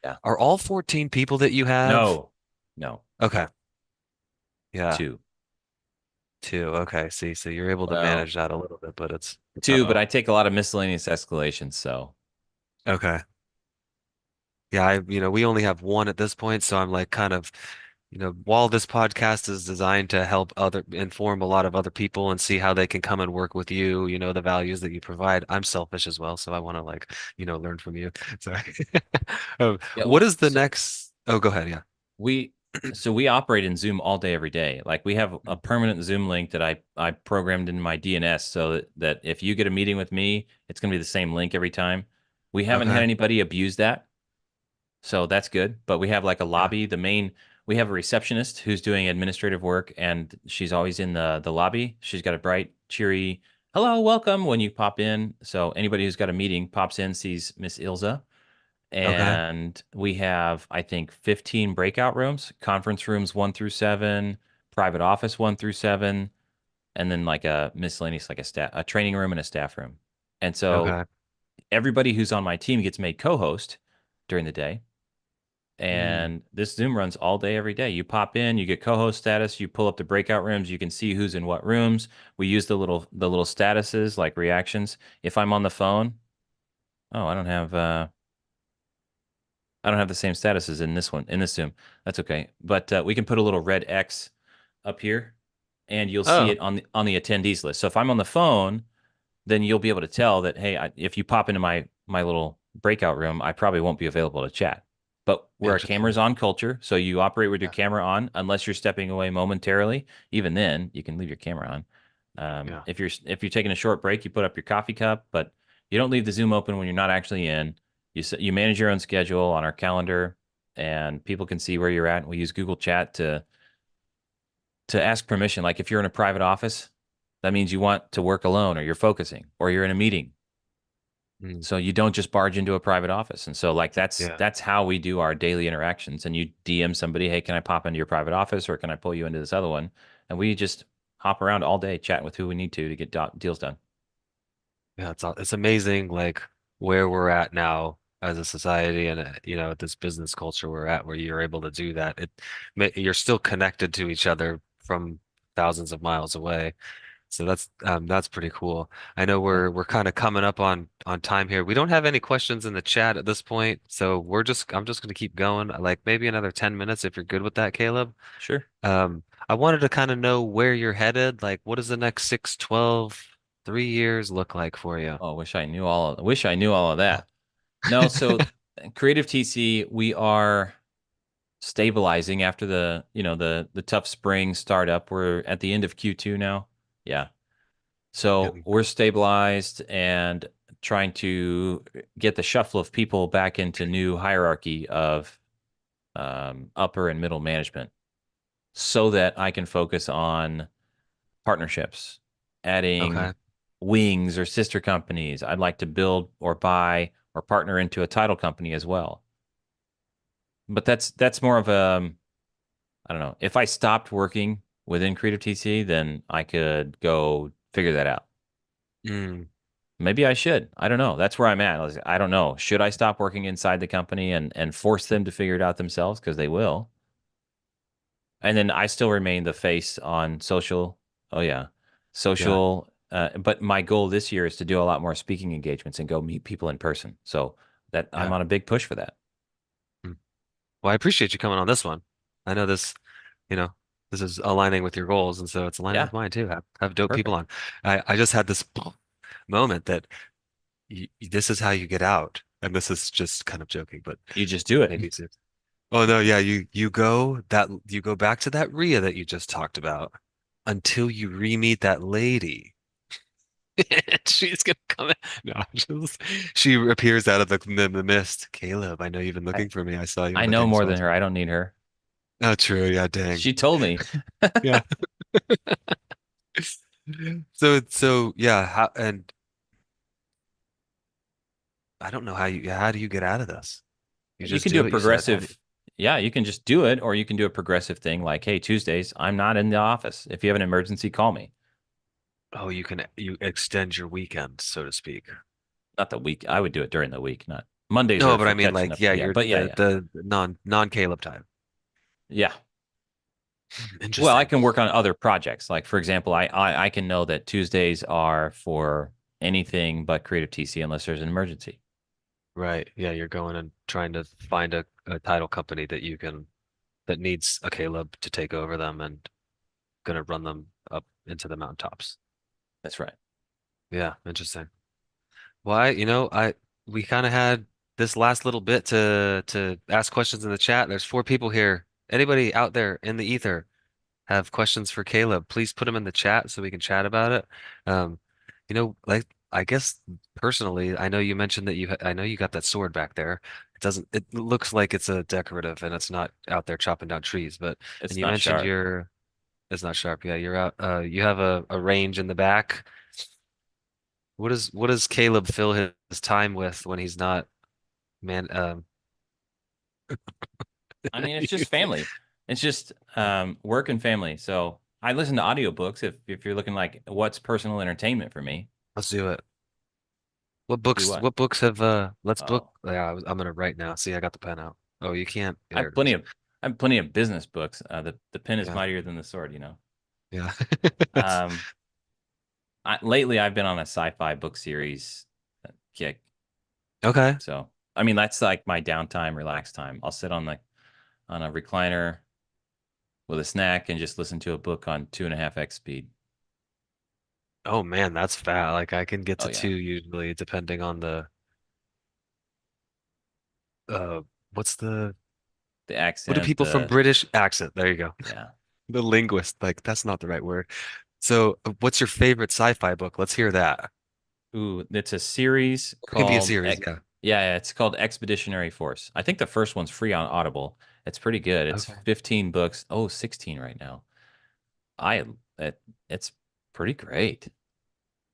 Yeah. Are all 14 people that you have? No, no, Okay. Yeah. two. Two. Okay. See, so you're able to Well, manage that a little bit, but it's two, but uh-oh. I take a lot of miscellaneous escalations, so Okay. Yeah, we only have one at this point, so I'm like kind of, while this podcast is designed to help inform a lot of other people and see how they can come and work with you, the values that you provide. I'm selfish as well, so I want to like, learn from you. Sorry. yeah. What Well, is the next? Oh, go ahead. Yeah. we we operate in Zoom all day, every day. Like we have a permanent Zoom link that I programmed in my DNS so that if you get a meeting with me, it's going to be the same link every time. We haven't had Okay. anybody abuse that. So that's good. But we have like a Yeah. lobby. We have a receptionist who's doing administrative work, and she's always in the lobby. She's got a bright, cheery, hello, welcome when you pop in. So anybody who's got a meeting pops in, sees Miss Ilza. Okay. And we have, I think, 15 breakout rooms, conference rooms 1 through 7, private office 1 through 7, and then like a miscellaneous, like a training room and a staff room. And so Okay. everybody who's on my team gets made co-host during the day. Mm, And this Zoom runs all day, every day. You pop in, you get co-host status, you pull up the breakout rooms, you can see who's in what rooms. We use the little statuses like reactions. If I'm on the phone, oh, I don't have the same statuses in this one, in this Zoom. That's okay. But we can put a little red X up here and you'll see oh, it on the attendees list. So if I'm on the phone, then you'll be able to tell that, hey, if you pop into my little breakout room, I probably won't be available to chat. but we're a cameras Interesting. on culture. So you operate with your Yeah. camera on unless you're stepping away momentarily. Even then, you can leave your camera on. Yeah. If you're taking a short break, you put up your coffee cup, but you don't leave the Zoom open when you're not actually in. You manage your own schedule on our calendar, and people can see where you're at. We use Google Chat to ask permission. Like if you're in a private office, that means you want to work alone, or you're focusing, or you're in a meeting. Mm, So you don't just barge into a private office. And so like that's yeah. that's how we do our daily interactions. And you DM somebody, hey, can I pop into your private office or can I pull you into this other one? And we just hop around all day chatting with who we need to get deals done. Yeah. It's amazing like where we're at now as a society and this business culture we're at where you're able to do that. You're still connected to each other from thousands of miles away. So that's pretty cool. I know Yeah, we're kind of coming up on time here. We don't have any questions in the chat at this point, so I'm just going to keep going. Like maybe another 10 minutes if you're good with that, Caleb. sure. I wanted to kind of know where you're headed. Like what does the next 6, 12, 3 years look like for you? Oh, wish I knew all of that. No, so Creative TC, we are stabilizing after the tough spring startup. We're at the end of Q2 now. Yeah. So Getting we're stabilized and trying to get the shuffle of people back into new hierarchy of upper and middle management so that I can focus on partnerships, adding okay. wings or sister companies. I'd like to build or buy or partner into a title company as well. But that's more of a I don't know. If I stopped working within Creative TC, then I could go figure that out. Mm, Maybe I should. I don't know. That's where I'm at. I don't know. Should I stop working inside the company and force them to figure it out themselves? Because they will. And then I still remain the face on social. Oh yeah, yeah. social. But my goal this year is to do a lot more speaking engagements and go meet people in person. So that I'm Yeah. on a big push for that. Mm. Well, I appreciate you coming on this one. I know you know, this is aligning with your goals, and so it's aligning Yeah, with mine too. Have dope people perfect. on. I just had this moment that this is how you get out. And this is just kind of joking, but You just do it. maybe it's oh no, yeah, you go back to that Rhea that you just talked about until you re-meet that lady. And she's gonna come in. No, she appears out of the mist. Caleb, I know you've been I, looking for me. I saw you on I the know dang more than her. sponsor. I don't need her. Oh, true. Yeah, dang. She told me. Yeah. So yeah, and I don't know how do you get out of this? You You just can do a do it, you said. How do progressive. Yeah, you can just do it, or you can do a progressive thing like, hey, Tuesdays, I'm not in the office. If you have an emergency, call me. Oh, you extend your weekend, so to speak. Not the week. I would do it during the week, not Mondays are No, but for I mean catching like up. yeah, Yeah, you're but yeah, yeah. the non-Caleb time. Yeah. Well, I Interesting. can work on other projects. Like for example, I can know that Tuesdays are for anything but Creative TC unless there's an emergency. Right. Yeah, you're going and trying to find a title company that needs a Caleb to take over them and gonna run them up into the mountaintops. That's right. Yeah, interesting. Why, we kind of had this last little bit to ask questions in the chat. There's 4 people here. Anybody out there in the ether have questions for Caleb, please put them in the chat so we can chat about it. Like I guess personally, I know you mentioned that I know you got that sword back there. It looks like it's a decorative and it's not out there chopping down trees, and It's you not mentioned sharp. it's not sharp. Yeah, you're out, you have a range in the back. What does Caleb fill his time with when he's not man, I mean, it's just family. It's just work and family. So I listen to audiobooks if you're looking like what's personal entertainment for me. let's do it. Do what? What books have let's book Oh, yeah, I'm gonna write now. See, I got the pen out. Oh, you can't. I There have it plenty is. of I have plenty of business books. The pen is Yeah. mightier than the sword, you know. Yeah. Um, lately I've been on a sci-fi book series kick. Okay. So I mean that's like my downtime, relax time. I'll sit on a recliner with a snack and just listen to a book on 2.5x speed. Oh man, that's fast. Like I can get Oh to yeah. 2 usually, depending on the uh what's the The what do accent, people from British accent? There you go. yeah. The linguist, like that's not the right word. So, what's your favorite sci-fi book? Let's hear that. Ooh, it's a series Or it can be a called series, yeah. yeah, it's called Expeditionary Force. I think the first one's free on Audible. It's pretty good. It's Okay. 15 books. Oh, 16 right now. I it, it's pretty great.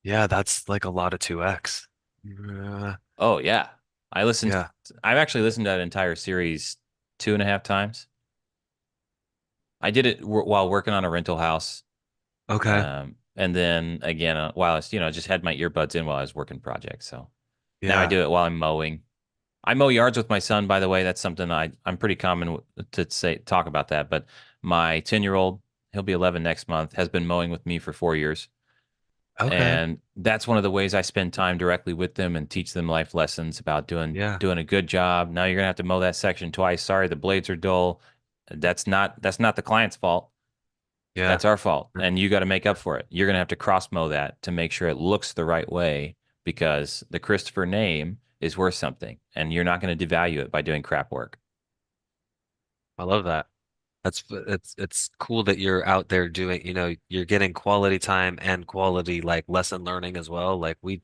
Yeah, that's like a lot of 2x. Yeah. Oh yeah. I listened Yeah. I've actually listened to that entire series 2.5 times. I did it while working on a rental house. Okay. And then again, while I was, just had my earbuds in while I was working projects. So now I Yeah. do it while I'm mowing. I mow yards with my son, by the way. That's something I'm pretty common to talk about that. But my 10-year-old, he'll be 11 next month, has been mowing with me for 4 years. Okay. And that's one of the ways I spend time directly with them and teach them life lessons about doing Yeah. doing a good job. Now you're gonna have to mow that section twice. Sorry, the blades are dull. That's not the client's fault. Yeah. That's our fault. And you got to make up for it. You're going to have to cross mow that to make sure it looks the right way because the Christopher name is worth something and you're not going to devalue it by doing crap work. I love that. It's cool that you're out there doing, you're getting quality time and quality like lesson learning as well. Like we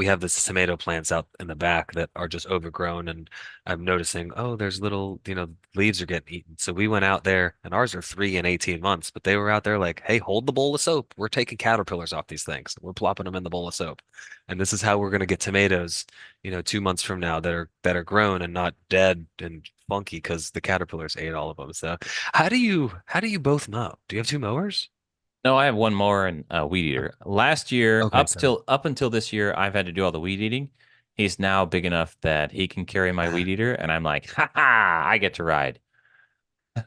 have this tomato plants out in the back that are just overgrown and I'm noticing, oh, there's little, leaves are getting eaten. So we went out there and ours are 3 and 18 months, but they were out there like, hey, hold the bowl of soap. We're taking caterpillars off these things. We're plopping them in the bowl of soap. And this is how we're going to get tomatoes, 2 months from now that are grown and not dead and funky because the caterpillars ate all of them. So how do you both mow? Do you have two mowers? No, I have one more and a weed eater. Last year, Okay, so up until this year, I've had to do all the weed eating. He's now big enough that he can carry my weed eater, and I'm like, ha ha, I get to ride. I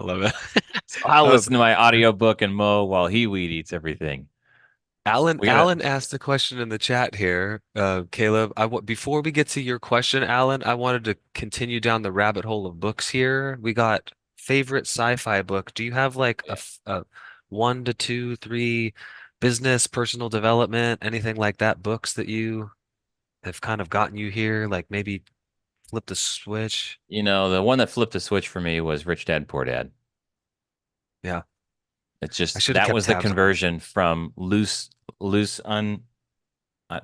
love it. So I'll Um, listen to my audiobook and mow while he weed eats everything. Alan We gotta Alan asked a question in the chat here. Caleb, before we get to your question, Alan, I wanted to continue down the rabbit hole of books here. We got favorite sci-fi book. Do you have like a 1 to 2, 3 business, personal development, anything like that, books that you have kind of gotten you here, like maybe flip the switch? The one that flipped the switch for me was Rich Dad Poor Dad. Yeah, It's I just should have that kept was the tabs on that. conversion from loose,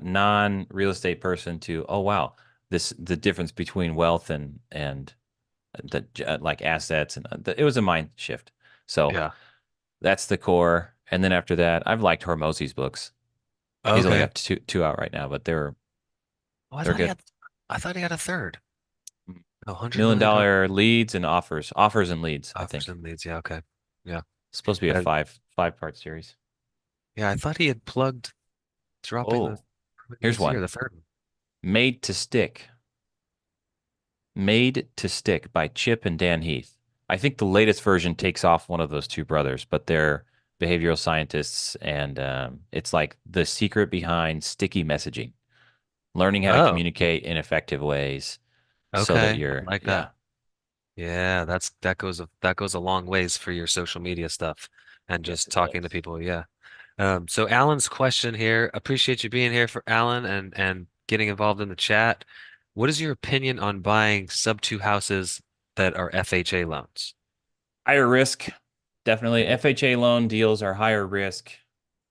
non-real estate person to, oh wow, the difference between wealth and the like assets and it was a mind shift. So Yeah. that's the core. And then after that, I've liked Hormozi's books. He's only Okay. got two out right now, but they're Oh, they're good. I thought he had a third. A hundred Million million dollar dollar leads and offers and leads, I offers think. and leads. Yeah, okay. Yeah. It's supposed to be a Uh, five part series. yeah, I thought he had plugged dropping the Oh, here's this year, one. the third one. Made to Stick. Made to Stick by Chip and Dan Heath. I think the latest version takes off one of those two brothers, but they're behavioral scientists, and it's like the secret behind sticky messaging, learning how to Oh, communicate in effective ways so that okay. I you're, like yeah, that. Yeah, that goes a long ways for your social media stuff and yes, just it talking to does. people. Yeah. So Alan's question here. Appreciate you being here for Alan and getting involved in the chat. What is your opinion on buying sub-two houses that are FHA loans? Higher risk, definitely. Mhm. FHA loan deals are higher risk.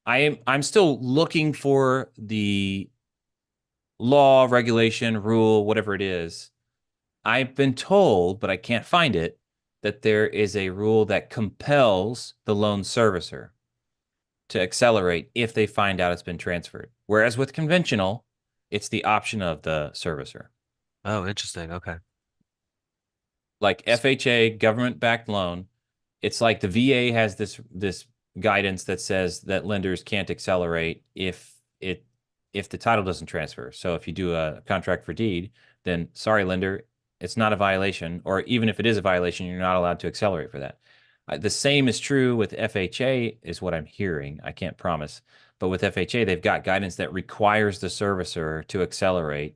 I'm still looking for the law, regulation, rule, whatever it is. I've been told, but I can't find it, that there is a rule that compels the loan servicer to accelerate if they find out it's been transferred. Whereas with conventional, it's the option of the servicer. Oh, interesting. Okay. Like FHA, government-backed loan, it's like the VA has this guidance that says that lenders can't accelerate if the title doesn't transfer. So if you do a contract for deed, then sorry, lender, it's not a violation, or even if it is a violation, you're not allowed to accelerate for that. The same is true with FHA, is what I'm hearing. I can't promise, but with FHA, they've got guidance that requires the servicer to accelerate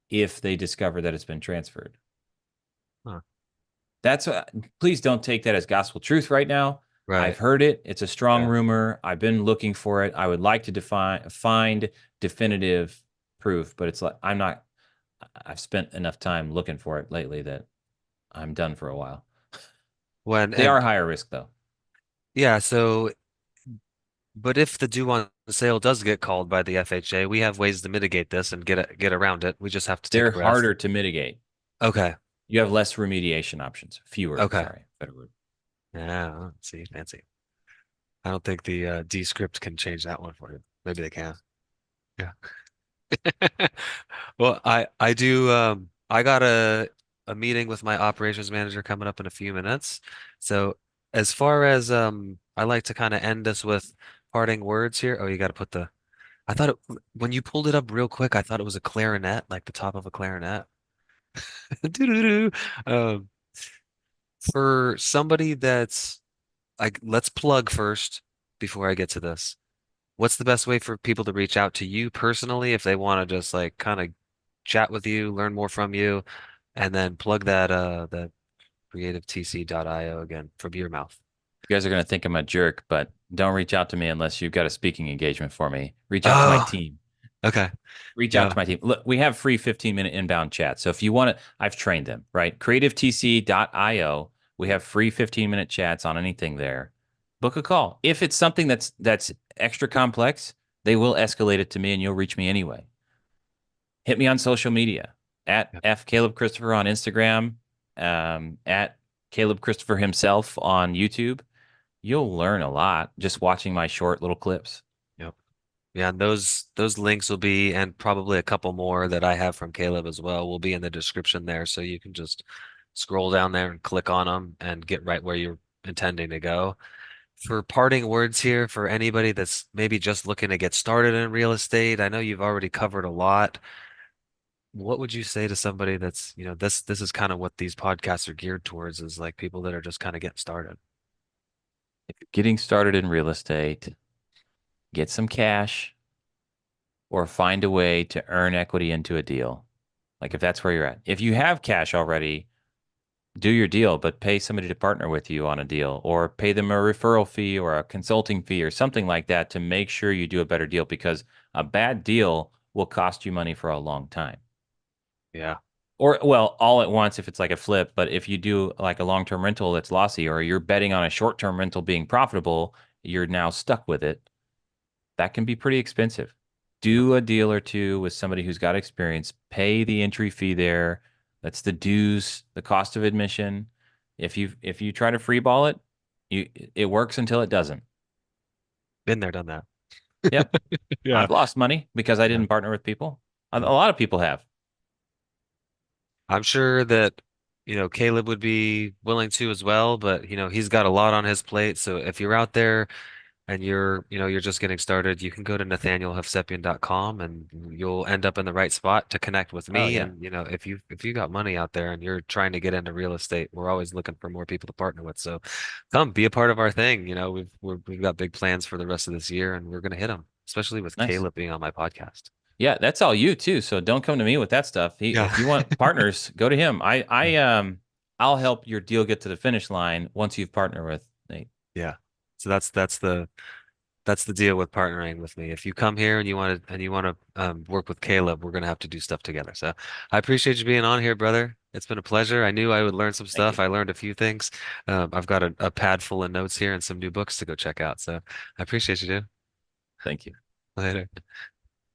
if they discover that it's been transferred. Huh. That's please don't take that as gospel truth right now. I've Right. heard it. It's a strong Yeah. rumor. I've been looking for it. I would like to find definitive proof, but it's like I've spent enough time looking for it lately that I'm done for a while. When They are and higher risk though. yeah, so but if the due on sale does get called by the FHA, we have ways to mitigate this and get around it. We just have to take a They're breath. harder to mitigate. Okay. You have less remediation options. Fewer, Okay. sorry, better word. Yeah, see, fancy. I don't think the Descript can change that one for you. Maybe they can. Yeah. Well, I do I got a meeting with my operations manager coming up in a few minutes. So as far as I like to kind of end this with parting words here. Oh, you got to put the I thought when you pulled it up real quick, I thought it was a clarinet, like the top of a clarinet. Doo-doo-doo. Um, for somebody that's like, let's plug first before I get to this. What's the best way for people to reach out to you personally if they want to just like kind of chat with you, learn more from you, and then plug that creativetc.io again from your mouth. You guys are going to think I'm a jerk, but don't reach out to me unless you've got a speaking engagement for me. Reach out to my Oh, team. okay. Reach out Yeah. to my team. Look, we have free 15-minute inbound chat. So if you want to, I've trained them, right? Creativetc.io. We have free 15-minute chats on anything there. Book a call. If it's something that's extra complex, they will escalate it to me and you'll reach me anyway. Hit me on social media at Yeah. F Caleb Christopher on Instagram, at Caleb Christopher himself on YouTube. You'll learn a lot just watching my short little clips. Yep. Yeah, and those links will be, and probably a couple more that I have from Caleb as well, will be in the description there, so you can just scroll down there and click on them and get right where you're intending to go. For parting words here, for anybody that's maybe just looking to get started in real estate, I know you've already covered a lot. What would you say to somebody that's, this is kind of what these podcasts are geared towards, is like people that are just kind of getting started. If you're getting started in real estate, get some cash or find a way to earn equity into a deal. Like if that's where you're at. If you have cash already, do your deal, but pay somebody to partner with you on a deal or pay them a referral fee or a consulting fee or something like that to make sure you do a better deal because a bad deal will cost you money for a long time. Yeah. Or, well, all at once if it's like a flip, but if you do like a long-term rental that's lossy or you're betting on a short-term rental being profitable, you're now stuck with it. That can be pretty expensive. Yep. Do a deal or two with somebody who's got experience, pay the entry fee there. That's the dues, the cost of admission. If you try to freeball it, it works until it doesn't. Been there, done that. Yep. Yeah. I've lost money because I Yeah. didn't partner with people. A Yeah. lot of people have. I'm sure that, Caleb would be willing to as well, but he's got a lot on his plate. So if you're out there and you're just getting started, you can go to nathanielhovsepian.com and you'll end up in the right spot to connect with Oh me. yeah. And if you got money out there and you're trying to get into real estate, we're always looking for more people to partner with. So come be a part of our thing. We've got big plans for the rest of this year and we're gonna hit them, especially with Nice. Caleb being on my podcast. Yeah, that's all you too. So don't come to me with that stuff. Yeah. If you want partners, go to him. I'll help your deal get to the finish line once you've partnered with Nate. Yeah. So that's the deal with partnering with me. If you come here and you want to work with Caleb, we're gonna have to do stuff together. So I appreciate you being on here, brother. It's been a pleasure. I knew I would learn some Thank you. stuff. I learned a few things. I've got a pad full of notes here and some new books to go check out. So I appreciate you, dude. Thank you. Later.